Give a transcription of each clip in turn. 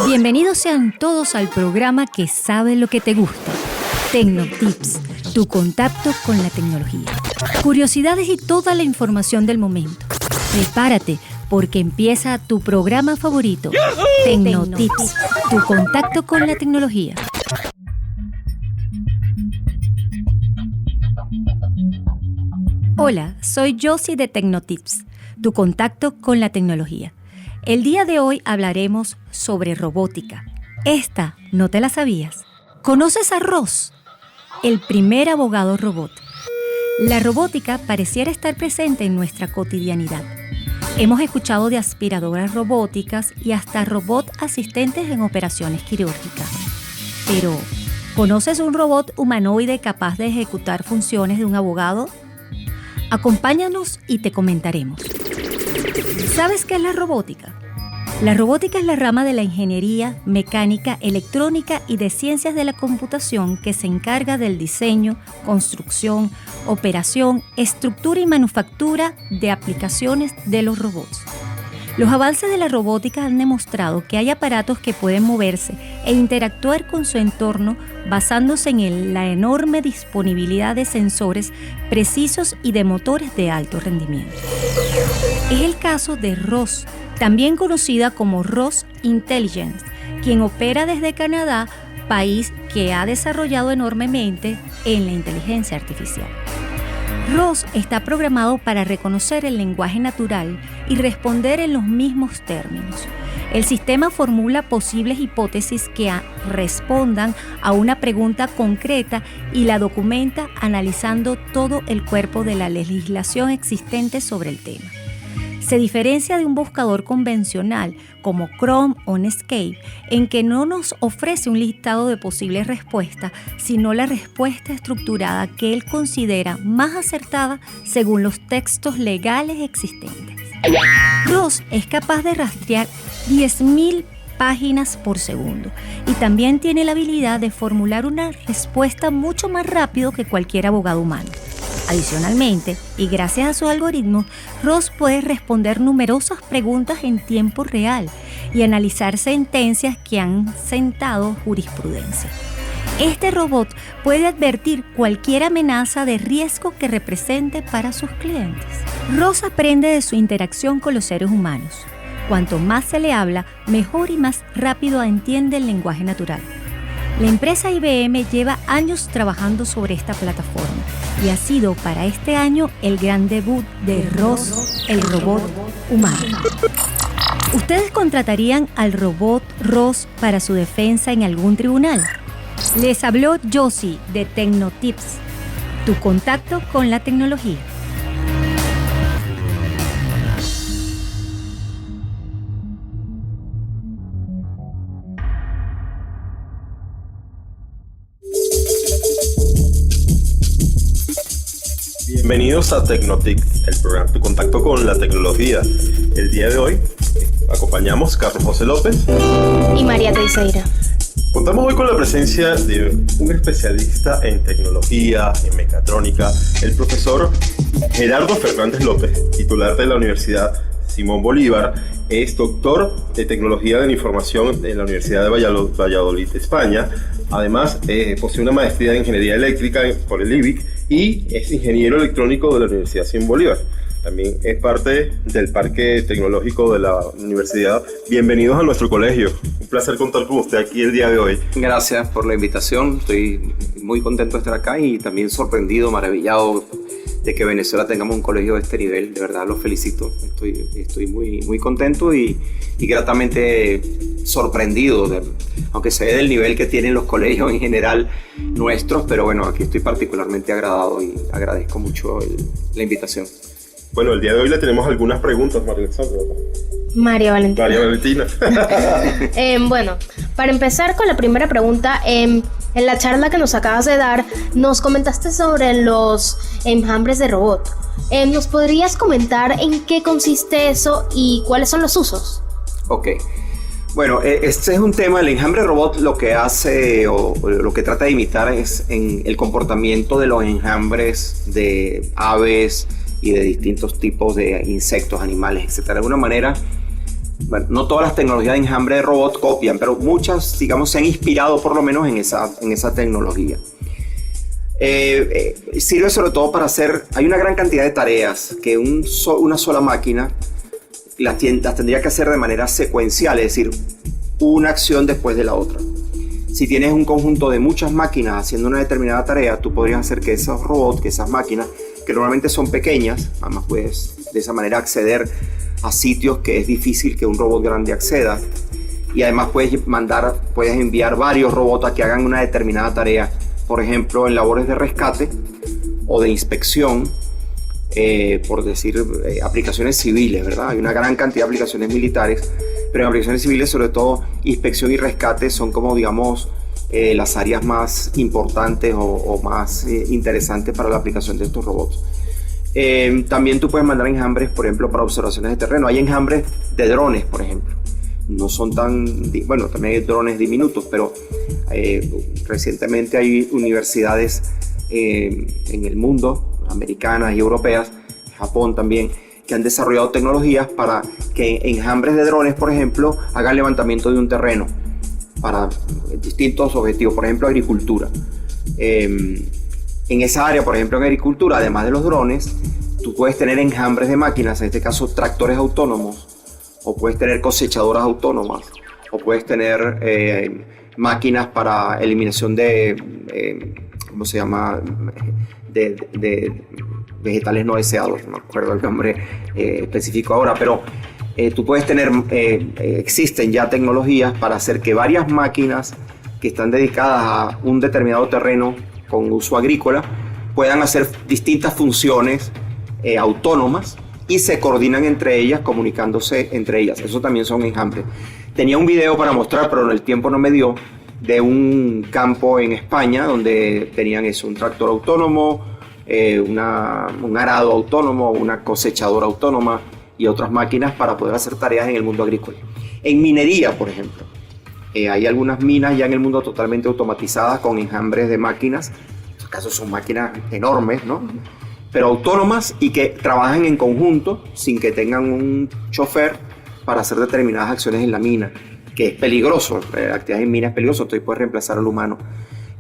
Bienvenidos sean todos al programa que sabe lo que te gusta. Tecnotips, tu contacto con la tecnología. Curiosidades y toda la información del momento. Prepárate, porque empieza tu programa favorito, Tecnotips, tu contacto con la tecnología. Hola, soy Josie de Tecnotips, tu contacto con la tecnología. El día de hoy hablaremos sobre robótica. Esta, ¿no te la sabías? ¿Conoces a Ross, el primer abogado robot? La robótica pareciera estar presente en nuestra cotidianidad. Hemos escuchado de aspiradoras robóticas y hasta robot asistentes en operaciones quirúrgicas. Pero, ¿conoces un robot humanoide capaz de ejecutar funciones de un abogado? Acompáñanos y te comentaremos. ¿Sabes qué es la robótica? La robótica es la rama de la ingeniería, mecánica, electrónica y de ciencias de la computación que se encarga del diseño, construcción, operación, estructura y manufactura de aplicaciones de los robots. Los avances de la robótica han demostrado que hay aparatos que pueden moverse e interactuar con su entorno basándose en la enorme disponibilidad de sensores precisos y de motores de alto rendimiento. Es el caso de Ross, también conocida como Ross Intelligence, quien opera desde Canadá, país que ha desarrollado enormemente en la inteligencia artificial. Ross está programado para reconocer el lenguaje natural y responder en los mismos términos. El sistema formula posibles hipótesis que respondan a una pregunta concreta y la documenta analizando todo el cuerpo de la legislación existente sobre el tema. Se diferencia de un buscador convencional como Chrome o Netscape, en que no nos ofrece un listado de posibles respuestas, sino la respuesta estructurada que él considera más acertada según los textos legales existentes. Ross es capaz de rastrear 10.000 páginas por segundo y también tiene la habilidad de formular una respuesta mucho más rápido que cualquier abogado humano. Adicionalmente, y gracias a su algoritmo, Ross puede responder numerosas preguntas en tiempo real y analizar sentencias que han sentado jurisprudencia. Este robot puede advertir cualquier amenaza de riesgo que represente para sus clientes. Ross aprende de su interacción con los seres humanos. Cuanto más se le habla, mejor y más rápido entiende el lenguaje natural. La empresa IBM lleva años trabajando sobre esta plataforma y ha sido para este año el gran debut de Ross, el robot humano. ¿Ustedes contratarían al robot Ross para su defensa en algún tribunal? Les habló Josie de Tecnotips, tu contacto con la tecnología. Bienvenidos a Tecnotips, el programa Tu contacto con la tecnología. El día de hoy acompañamos Carlos José López y María Teixeira. Contamos hoy con la presencia de un especialista en tecnología, en mecatrónica, el profesor Gerardo Fernández López, titular de la Universidad Simón Bolívar. Es doctor de Tecnología de la Información en la Universidad de Valladolid, España. Además, posee una maestría en Ingeniería Eléctrica por el IBIC y es ingeniero electrónico de la Universidad Simón Bolívar. También es parte del Parque Tecnológico de la Universidad. Bienvenidos a nuestro colegio. Un placer contar con usted aquí el día de hoy. Gracias por la invitación. Estoy muy contento de estar acá y también sorprendido, maravillado de que Venezuela tengamos un colegio de este nivel. De verdad, los felicito. Estoy muy contento y gratamente sorprendido, aunque sé del nivel que tienen los colegios en general nuestros, pero bueno, aquí estoy particularmente agradado y agradezco mucho la invitación. Bueno, el día de hoy le tenemos algunas preguntas, María Valentina. María Valentina. Bueno, para empezar con la primera pregunta, en la charla que nos acabas de dar, nos comentaste sobre los enjambres de robot. ¿Nos podrías comentar en qué consiste eso y cuáles son los usos? Ok. Bueno, este es un tema, el enjambre robot lo que hace o lo que trata de imitar es en el comportamiento de los enjambres de aves y de distintos tipos de insectos, animales, etc. De alguna manera, bueno, no todas las tecnologías de enjambre de robot copian, pero muchas, digamos, se han inspirado por lo menos en esa tecnología. Sirve sobre todo para hacer, hay una gran cantidad de tareas que una sola máquina las tendría que hacer de manera secuencial, es decir, una acción después de la otra. Si tienes un conjunto de muchas máquinas haciendo una determinada tarea, tú podrías hacer que esos robots, que esas máquinas, que normalmente son pequeñas, además puedes de esa manera acceder a sitios que es difícil que un robot grande acceda, y además puedes enviar varios robots a que hagan una determinada tarea, por ejemplo en labores de rescate o de inspección, por decir aplicaciones civiles, ¿verdad? Hay una gran cantidad de aplicaciones militares, pero en aplicaciones civiles sobre todo inspección y rescate son como, digamos, las áreas más importantes o más interesantes para la aplicación de estos robots. También tú puedes mandar enjambres, por ejemplo, para observaciones de terreno. Hay enjambres de drones, por ejemplo. No son bueno, también hay drones diminutos, pero recientemente hay universidades en el mundo, americanas y europeas, Japón también, que han desarrollado tecnologías para que enjambres de drones, por ejemplo, hagan levantamiento de un terreno para distintos objetivos, por ejemplo, agricultura. En esa área, por ejemplo, en agricultura, además de los drones, tú puedes tener enjambres de máquinas, en este caso tractores autónomos, o puedes tener cosechadoras autónomas, o puedes tener máquinas para eliminación de, ¿cómo se llama?, de vegetales no deseados, no me acuerdo el nombre específico ahora, pero tú puedes tener, existen ya tecnologías para hacer que varias máquinas que están dedicadas a un determinado terreno con uso agrícola puedan hacer distintas funciones autónomas y se coordinan entre ellas, comunicándose entre ellas. Eso también son enjambres. Tenía un video para mostrar, pero el tiempo no me dio, de un campo en España donde tenían eso, un tractor autónomo, un arado autónomo, una cosechadora autónoma y otras máquinas para poder hacer tareas en el mundo agrícola. En minería, por ejemplo, hay algunas minas ya en el mundo totalmente automatizadas con enjambres de máquinas. En estos casos son máquinas enormes, ¿no?, pero autónomas y que trabajan en conjunto sin que tengan un chofer para hacer determinadas acciones en la mina, que es peligroso. Actividades en minas es peligroso, entonces puedes reemplazar al humano.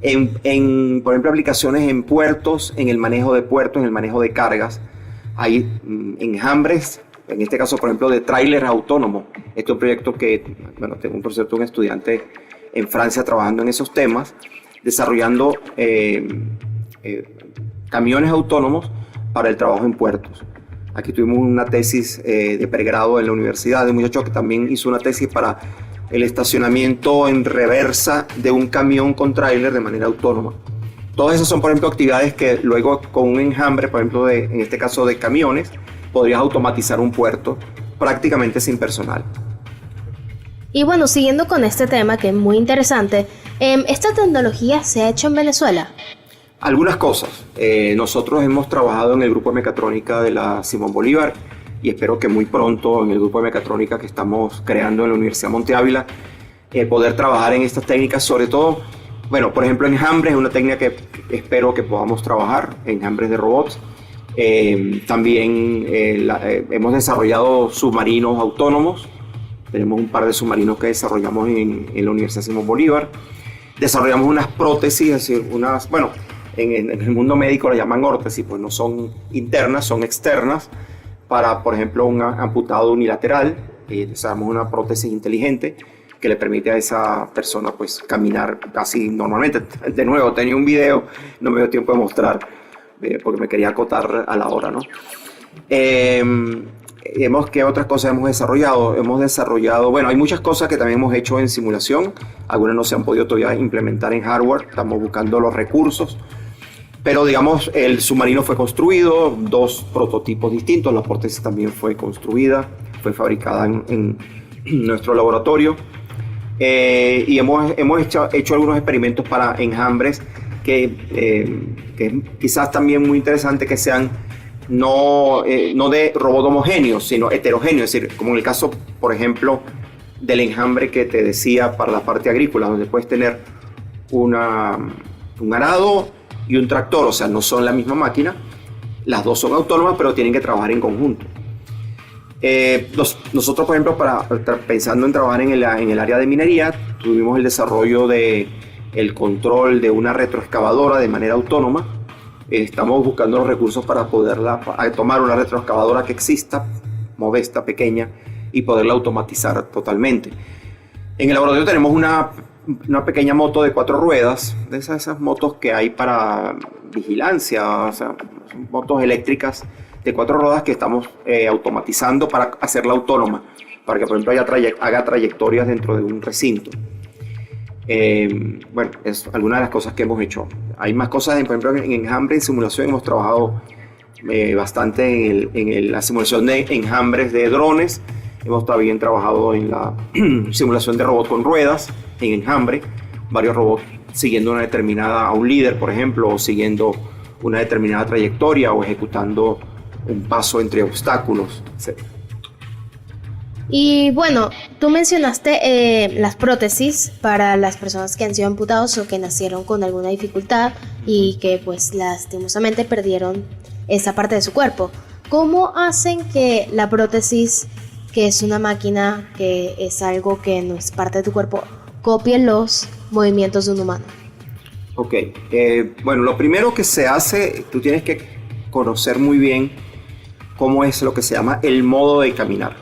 Por ejemplo, aplicaciones en puertos, en el manejo de puertos, en el manejo de cargas, hay enjambres, en este caso, por ejemplo, de tráiler autónomo. Este es un proyecto que, bueno, tengo un profesor, un estudiante en Francia trabajando en esos temas, desarrollando camiones autónomos para el trabajo en puertos. Aquí tuvimos una tesis de pregrado en la universidad de un muchacho que también hizo una tesis para el estacionamiento en reversa de un camión con tráiler de manera autónoma. Todas esas son, por ejemplo, actividades que luego con un enjambre, por ejemplo, en este caso de camiones, podrías automatizar un puerto prácticamente sin personal. Y bueno, siguiendo con este tema que es muy interesante, ¿esta tecnología se ha hecho en Venezuela? Algunas cosas. Nosotros hemos trabajado en el grupo de mecatrónica de la Simón Bolívar y espero que muy pronto en el grupo de mecatrónica que estamos creando en la Universidad Monte Ávila poder trabajar en estas técnicas, sobre todo, bueno, por ejemplo, enjambres es una técnica que espero que podamos trabajar, enjambres de robots. También hemos desarrollado submarinos autónomos. Tenemos un par de submarinos que desarrollamos en la Universidad Simón Bolívar. Desarrollamos unas prótesis, es decir, bueno, en el mundo médico las llaman órtesis, pues no son internas, son externas, para, por ejemplo, un amputado unilateral. Desarrollamos una prótesis inteligente que le permite a esa persona pues caminar así normalmente. De nuevo, tenía un video, no me dio tiempo de mostrar, porque me quería acotar a la hora, ¿no? ¿Qué otras cosas hemos desarrollado? Bueno, hay muchas cosas que también hemos hecho en simulación. Algunas no se han podido todavía implementar en hardware. Estamos buscando los recursos. Pero, digamos, el submarino fue construido, 2 prototipos distintos. La prótesis también fue construida, fue fabricada en nuestro laboratorio. Y hemos hecho algunos experimentos para enjambres que quizás también muy interesante que sean no de robot homogéneo, sino heterogéneo, es decir, como en el caso, por ejemplo, del enjambre que te decía para la parte agrícola, donde puedes tener un arado y un tractor, o sea, no son la misma máquina, Las dos son autónomas, pero tienen que trabajar en conjunto. Nosotros, por ejemplo, pensando en trabajar en el área de minería, tuvimos el desarrollo del control de una retroexcavadora de manera autónoma. Estamos buscando los recursos para tomar una retroexcavadora que exista, modesta, pequeña, y poderla automatizar totalmente. En el laboratorio tenemos una pequeña moto de 4 ruedas, de esas motos que hay para vigilancia, o sea, motos eléctricas de 4 ruedas que estamos automatizando para hacerla autónoma, para que, por ejemplo, haga trayectorias dentro de un recinto. Bueno, es alguna de las cosas que hemos hecho. Hay más cosas, por ejemplo, en enjambre, en simulación hemos trabajado bastante en la simulación de enjambres de drones. Hemos también trabajado en la simulación de robots con ruedas, en enjambre, varios robots siguiendo a un líder, por ejemplo, o siguiendo una determinada trayectoria o ejecutando un paso entre obstáculos, etc. Y bueno, tú mencionaste las prótesis para las personas que han sido amputados o que nacieron con alguna dificultad y que pues lastimosamente perdieron esa parte de su cuerpo. ¿Cómo hacen que la prótesis, que es una máquina, que es algo que no es parte de tu cuerpo, copie los movimientos de un humano? Ok, bueno, lo primero que se hace, tú tienes que conocer muy bien cómo es lo que se llama el modo de caminar.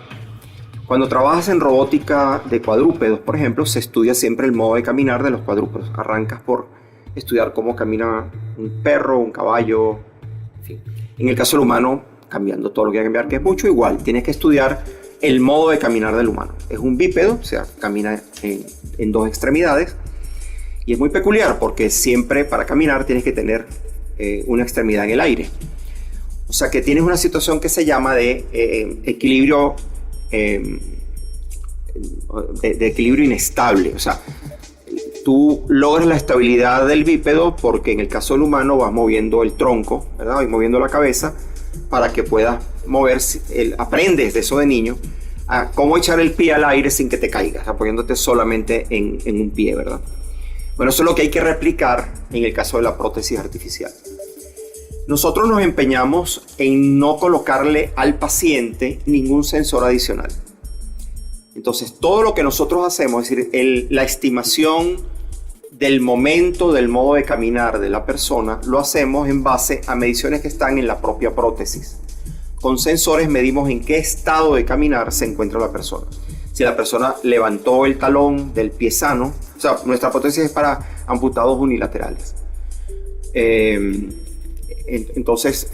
Cuando trabajas en robótica de cuadrúpedos, por ejemplo, se estudia siempre el modo de caminar de los cuadrúpedos. Arrancas por estudiar cómo camina un perro, un caballo, en fin. En el caso del humano, cambiando todo lo que hay que cambiar, que es mucho, igual, tienes que estudiar el modo de caminar del humano. Es un bípedo, o sea, camina en 2 extremidades, y es muy peculiar porque siempre para caminar tienes que tener una extremidad en el aire. O sea que tienes una situación que se llama de equilibrio de equilibrio inestable. O sea, tú logras la estabilidad del bípedo porque en el caso del humano vas moviendo el tronco, ¿verdad? Y moviendo la cabeza para que puedas moverse. Aprendes de eso de niño a cómo echar el pie al aire sin que te caigas, apoyándote solamente en un pie, ¿verdad? Bueno, eso es lo que hay que replicar en el caso de la prótesis artificial. Nosotros nos empeñamos en no colocarle al paciente ningún sensor adicional. Entonces, todo lo que nosotros hacemos, es decir, la estimación del momento, del modo de caminar de la persona, lo hacemos en base a mediciones que están en la propia prótesis. Con sensores medimos en qué estado de caminar se encuentra la persona. Si la persona levantó el talón del pie sano, o sea, nuestra prótesis es para amputados unilaterales. Entonces,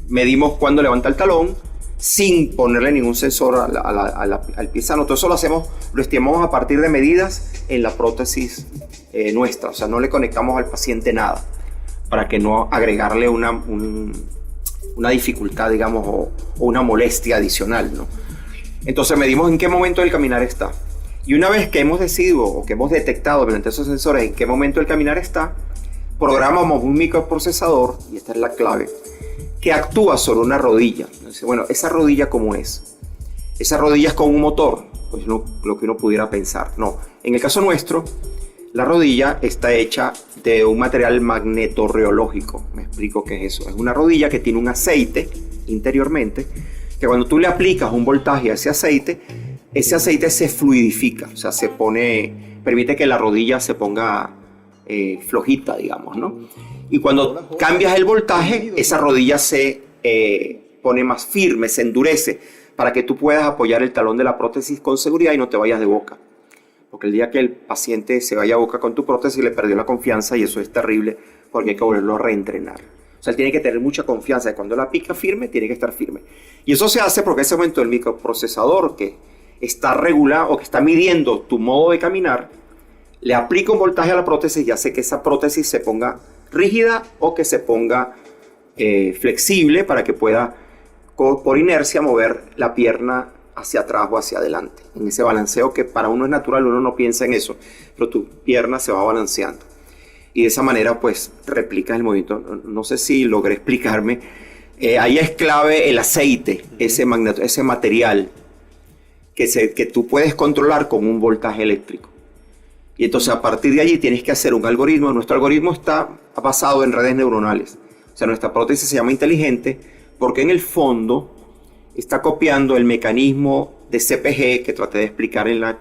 medimos cuándo levanta el talón sin ponerle ningún sensor al pie sano. Todo eso lo estimamos a partir de medidas en la prótesis nuestra. O sea, no le conectamos al paciente nada para que no agregarle una dificultad, digamos, o una molestia adicional, ¿no? Entonces medimos en qué momento del caminar está. Y una vez que hemos decidido o que hemos detectado mediante esos sensores en qué momento el caminar está, programamos un microprocesador, y esta es la clave, que actúa sobre una rodilla. Entonces, bueno, ¿esa rodilla cómo es? ¿Esa rodilla es con un motor? Pues no, lo que uno pudiera pensar. No, en el caso nuestro, la rodilla está hecha de un material magnetorreológico. Me explico qué es eso. Es una rodilla que tiene un aceite interiormente, que cuando tú le aplicas un voltaje a ese aceite se fluidifica, o sea, permite que la rodilla se ponga flojita, digamos, ¿no? Y cuando cambias el voltaje, esa rodilla se pone más firme, se endurece, para que tú puedas apoyar el talón de la prótesis con seguridad y no te vayas de boca. Porque el día que el paciente se vaya a boca con tu prótesis, le perdió la confianza, y eso es terrible porque hay que volverlo a reentrenar. O sea, él tiene que tener mucha confianza de cuando la pica firme, tiene que estar firme. Y eso se hace porque en ese momento el microprocesador que está regulado o que está midiendo tu modo de caminar, le aplica un voltaje a la prótesis y hace que esa prótesis se ponga rígida o que se ponga flexible para que pueda, por inercia, mover la pierna hacia atrás o hacia adelante. En ese balanceo que para uno es natural, uno no piensa en eso, pero tu pierna se va balanceando. Y de esa manera, pues, replicas el movimiento. No sé si logré explicarme. Ahí es clave el aceite, ese material que tú puedes controlar con un voltaje eléctrico. Y entonces a partir de allí tienes que hacer un algoritmo. Nuestro algoritmo está basado en redes neuronales. O sea, nuestra prótesis se llama inteligente porque en el fondo está copiando el mecanismo de CPG que traté de explicar en la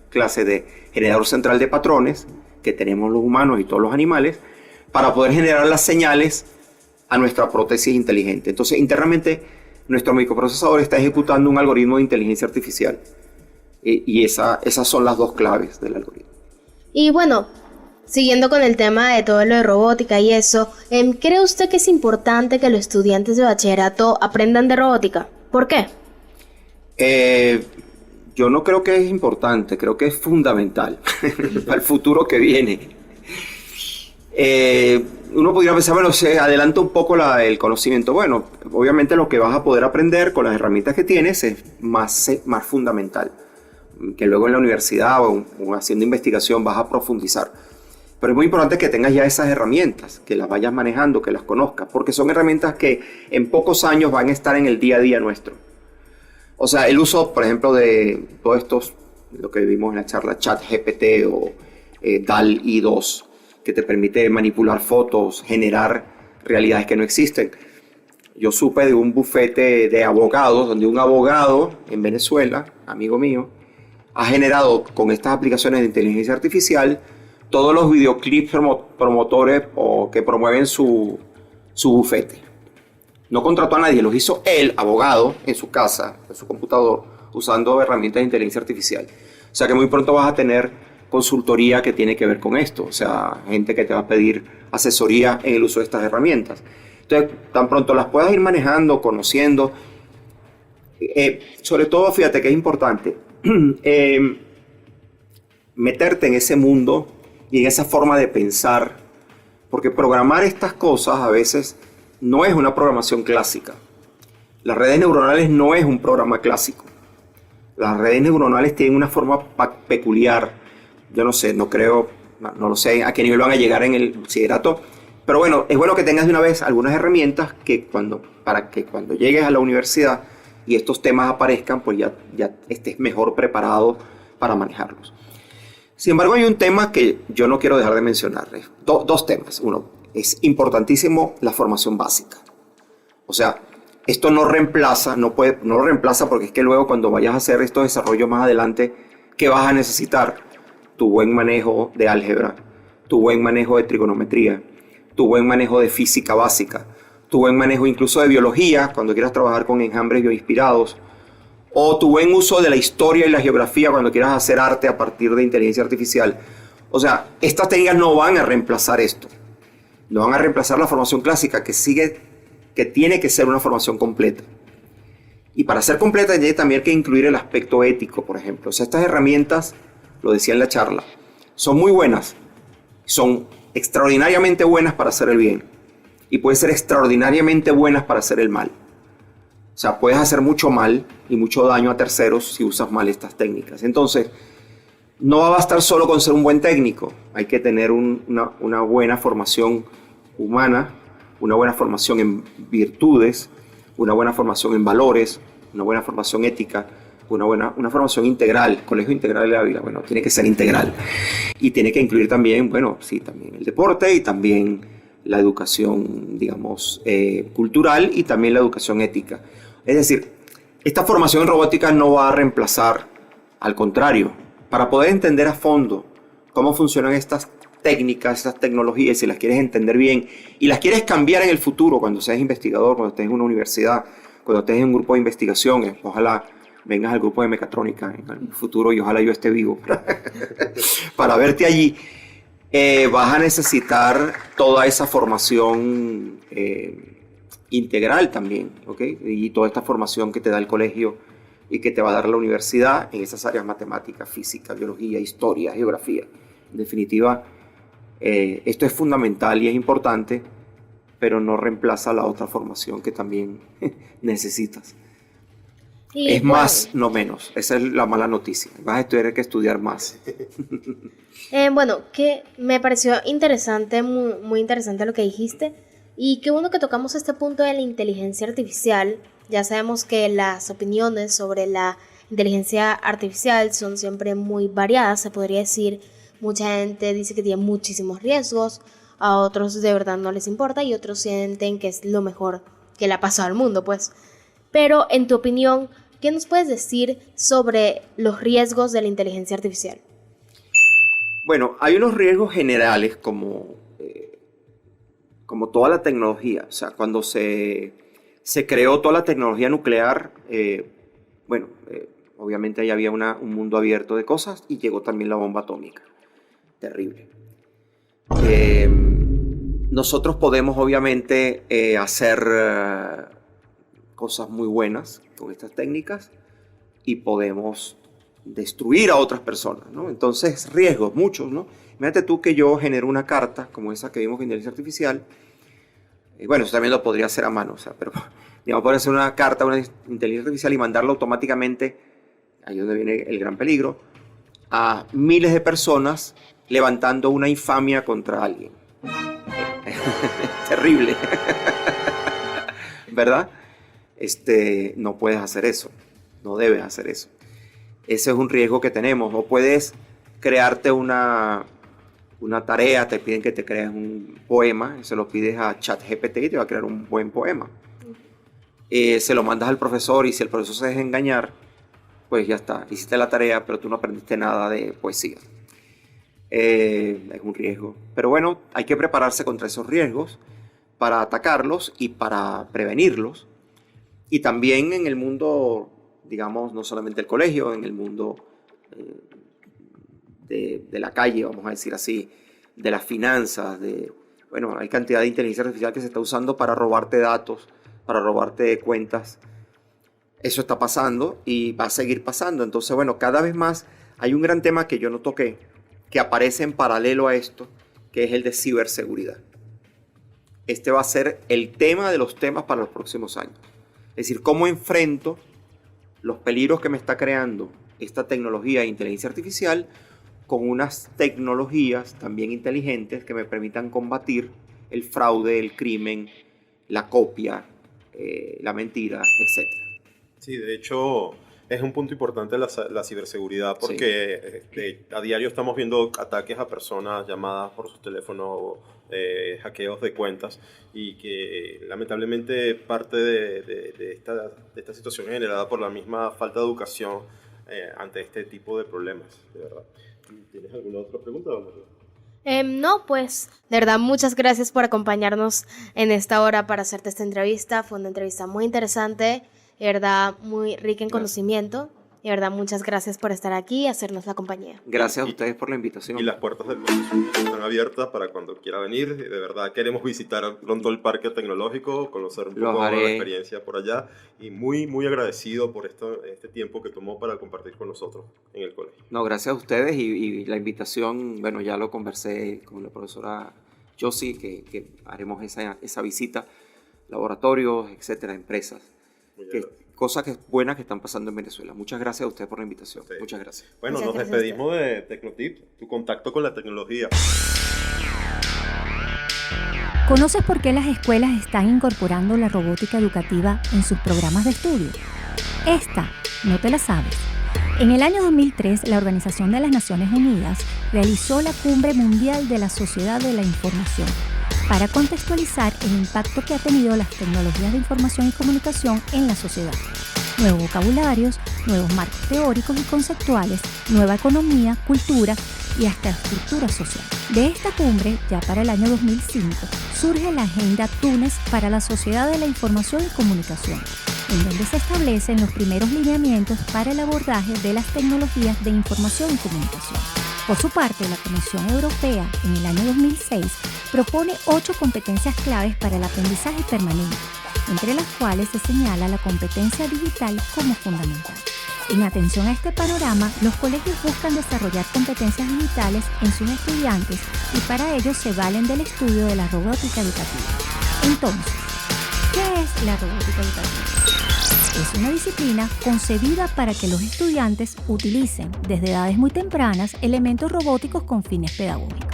clase de generador central de patrones que tenemos los humanos y todos los animales para poder generar las señales a nuestra prótesis inteligente. Entonces, internamente, nuestro microprocesador está ejecutando un algoritmo de inteligencia artificial. Y esas son las dos claves del algoritmo. Y bueno, siguiendo con el tema de todo lo de robótica y eso, ¿cree usted que es importante que los estudiantes de bachillerato aprendan de robótica? ¿Por qué? Yo no creo que es importante, creo que es fundamental para el futuro que viene. Uno podría pensar, bueno, se adelanta un poco el conocimiento. Bueno, obviamente lo que vas a poder aprender con las herramientas que tienes es más fundamental, que luego en la universidad o haciendo investigación vas a profundizar. Pero es muy importante que tengas ya esas herramientas, que las vayas manejando, que las conozcas, porque son herramientas que en pocos años van a estar en el día a día nuestro. O sea, el uso, por ejemplo, de todos estos, lo que vimos en la charla, ChatGPT o DALL-E 2, que te permite manipular fotos, generar realidades que no existen. Yo supe de un bufete de abogados, donde un abogado en Venezuela, amigo mío, ha generado con estas aplicaciones de inteligencia artificial todos los videoclips promotores o que promueven su bufete. No contrató a nadie, los hizo él, abogado, en su casa, en su computador, usando herramientas de inteligencia artificial. O sea que muy pronto vas a tener consultoría que tiene que ver con esto, o sea, gente que te va a pedir asesoría en el uso de estas herramientas. Entonces, tan pronto las puedas ir manejando, conociendo, sobre todo, fíjate que es importante meterte en ese mundo y en esa forma de pensar, porque programar estas cosas a veces no es una programación clásica. Las redes neuronales no es un programa clásico. Las redes neuronales tienen una forma peculiar. Yo no sé, no lo sé a qué nivel van a llegar en el bachillerato, pero bueno, es bueno que tengas de una vez algunas herramientas para que cuando llegues a la universidad y estos temas aparezcan, pues ya estés mejor preparado para manejarlos. Sin embargo, hay un tema que yo no quiero dejar de mencionar. Dos temas. Uno, es importantísimo la formación básica. O sea, esto no lo reemplaza porque es que luego cuando vayas a hacer estos desarrollos más adelante, ¿qué vas a necesitar? Tu buen manejo de álgebra, tu buen manejo de trigonometría, tu buen manejo de física básica, tu buen manejo incluso de biología, cuando quieras trabajar con enjambres bioinspirados, o tu buen uso de la historia y la geografía cuando quieras hacer arte a partir de inteligencia artificial. O sea, estas técnicas no van a reemplazar esto. No van a reemplazar la formación clásica que tiene que ser una formación completa. Y para ser completa tiene también que incluir el aspecto ético, por ejemplo. O sea, estas herramientas, lo decía en la charla, son muy buenas, son extraordinariamente buenas para hacer el bien y pueden ser extraordinariamente buenas para hacer el mal. O sea, puedes hacer mucho mal y mucho daño a terceros si usas mal estas técnicas. Entonces, no va a bastar solo con ser un buen técnico, hay que tener una buena formación humana, una buena formación en virtudes, una buena formación en valores, una buena formación ética, una formación integral. Colegio Integral de Ávila, bueno, tiene que ser integral. Y tiene que incluir también, bueno, sí, también el deporte y también la educación, digamos, cultural y también la educación ética. Es decir, esta formación en robótica no va a reemplazar, al contrario, para poder entender a fondo cómo funcionan estas técnicas, estas tecnologías, si las quieres entender bien y las quieres cambiar en el futuro, cuando seas investigador, cuando estés en una universidad, cuando estés en un grupo de investigación, ojalá vengas al grupo de mecatrónica en el futuro y ojalá yo esté vivo para verte allí, vas a necesitar toda esa formación integral también, ¿ok? Y toda esta formación que te da el colegio y que te va a dar la universidad en esas áreas: matemáticas, física, biología, historia, geografía. En definitiva, esto es fundamental y es importante, pero no reemplaza la otra formación que también necesitas. Y es más, no menos. Esa es la mala noticia. Vas a tener que estudiar más. Bueno, que me pareció interesante, muy interesante lo que dijiste. Y qué bueno que tocamos este punto de la inteligencia artificial. Ya sabemos que las opiniones sobre la inteligencia artificial son siempre muy variadas, se podría decir. Mucha gente dice que tiene muchísimos riesgos, a otros de verdad no les importa y otros sienten que es lo mejor que le ha pasado al mundo, pues. Pero, en tu opinión, ¿qué nos puedes decir sobre los riesgos de la inteligencia artificial? Bueno, hay unos riesgos generales como toda la tecnología. O sea, cuando se creó toda la tecnología nuclear, obviamente ahí había un mundo abierto de cosas y llegó también la bomba atómica. Terrible. Nosotros podemos obviamente hacer cosas muy buenas con estas técnicas y podemos destruir a otras personas, ¿no? Entonces, riesgos, muchos, ¿no? Imagínate tú que yo genero una carta como esa que vimos en inteligencia artificial. Bueno, eso también lo podría hacer a mano, o sea, pero digamos, podría hacer una carta a una inteligencia artificial y mandarla automáticamente, ahí es donde viene el gran peligro, a miles de personas levantando una infamia contra alguien. Terrible. ¿Verdad? No puedes hacer eso, no debes hacer eso. Ese es un riesgo que tenemos. O puedes crearte una tarea, te piden que te crees un poema, se lo pides a ChatGPT y te va a crear un buen poema. Se lo mandas al profesor y si el profesor se deja engañar, pues ya está, hiciste la tarea, pero tú no aprendiste nada de poesía. Es un riesgo. Pero bueno, hay que prepararse contra esos riesgos para atacarlos y para prevenirlos. Y también en el mundo, digamos, no solamente el colegio, en el mundo de la calle, vamos a decir así, de las finanzas, hay cantidad de inteligencia artificial que se está usando para robarte datos, para robarte cuentas. Eso está pasando y va a seguir pasando. Entonces, cada vez más hay un gran tema que yo no toqué, que aparece en paralelo a esto, que es el de ciberseguridad. Este va a ser el tema de los temas para los próximos años. Es decir, cómo enfrento los peligros que me está creando esta tecnología de inteligencia artificial con unas tecnologías también inteligentes que me permitan combatir el fraude, el crimen, la copia, la mentira, etc. Sí, de hecho, es un punto importante la ciberseguridad porque a diario estamos viendo ataques a personas, llamadas por sus teléfonos, hackeos de cuentas y que lamentablemente parte de esta situación es generada por la misma falta de educación ante este tipo de problemas, de verdad. ¿Tienes alguna otra pregunta, María? No, pues, de verdad, muchas gracias por acompañarnos en esta hora para hacerte esta entrevista. Fue una entrevista muy interesante, de verdad, muy rica en conocimiento. De verdad, muchas gracias por estar aquí y hacernos la compañía. Gracias a ustedes por la invitación. Y las puertas del conocimiento están abiertas para cuando quiera venir. De verdad, queremos visitar pronto el Parque Tecnológico, conocer un poco la experiencia por allá. Y muy, muy agradecido por este tiempo que tomó para compartir con nosotros en el colegio. No, gracias a ustedes y la invitación, ya lo conversé con la profesora Josie, que haremos esa visita, laboratorios, etcétera, empresas. Cosas buenas que están pasando en Venezuela. Muchas gracias a ustedes por la invitación. Sí. Muchas gracias. Bueno, muchas nos gracias despedimos de Tecnotip, tu contacto con la tecnología. ¿Conoces por qué las escuelas están incorporando la robótica educativa en sus programas de estudio? Esta no te la sabes. En el año 2003, la Organización de las Naciones Unidas realizó la Cumbre Mundial de la Sociedad de la Información para contextualizar el impacto que ha tenido las tecnologías de información y comunicación en la sociedad. Nuevos vocabularios, nuevos marcos teóricos y conceptuales, nueva economía, cultura y hasta estructura social. De esta cumbre, ya para el año 2005, surge la Agenda Túnez para la Sociedad de la Información y Comunicación, en donde se establecen los primeros lineamientos para el abordaje de las tecnologías de información y comunicación. Por su parte, la Comisión Europea, en el año 2006, propone 8 competencias claves para el aprendizaje permanente, entre las cuales se señala la competencia digital como fundamental. En atención a este panorama, los colegios buscan desarrollar competencias digitales en sus estudiantes y para ello se valen del estudio de la robótica educativa. Entonces, ¿qué es la robótica educativa? Es una disciplina concebida para que los estudiantes utilicen desde edades muy tempranas elementos robóticos con fines pedagógicos.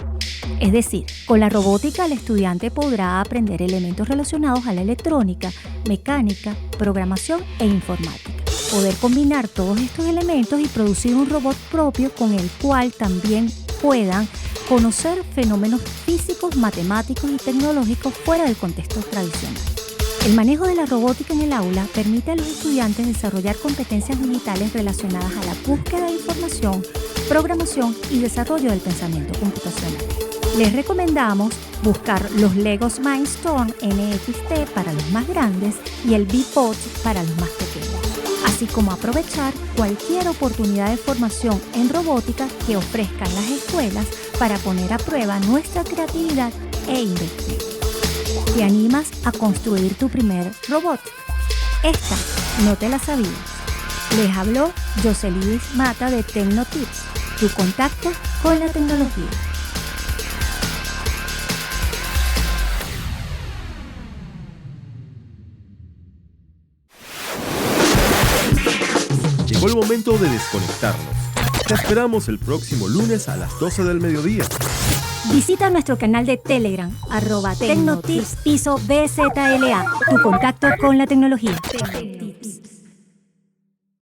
Es decir, con la robótica el estudiante podrá aprender elementos relacionados a la electrónica, mecánica, programación e informática. Poder combinar todos estos elementos y producir un robot propio con el cual también puedan conocer fenómenos físicos, matemáticos y tecnológicos fuera del contexto tradicional. El manejo de la robótica en el aula permite a los estudiantes desarrollar competencias digitales relacionadas a la búsqueda de información, programación y desarrollo del pensamiento computacional. Les recomendamos buscar los Legos Mindstorm NXT para los más grandes y el BeePods para los más pequeños, así como aprovechar cualquier oportunidad de formación en robótica que ofrezcan las escuelas para poner a prueba nuestra creatividad e investigación. ¿Te animas a construir tu primer robot? Esta no te la sabías. Les habló Jocelyn Mata de TecnoTips, tu contacto con la tecnología. Llegó el momento de desconectarnos. Te esperamos el próximo lunes a las 12 del mediodía. Visita nuestro canal de Telegram, @TecnoTips, piso BZLA, tu contacto con la tecnología.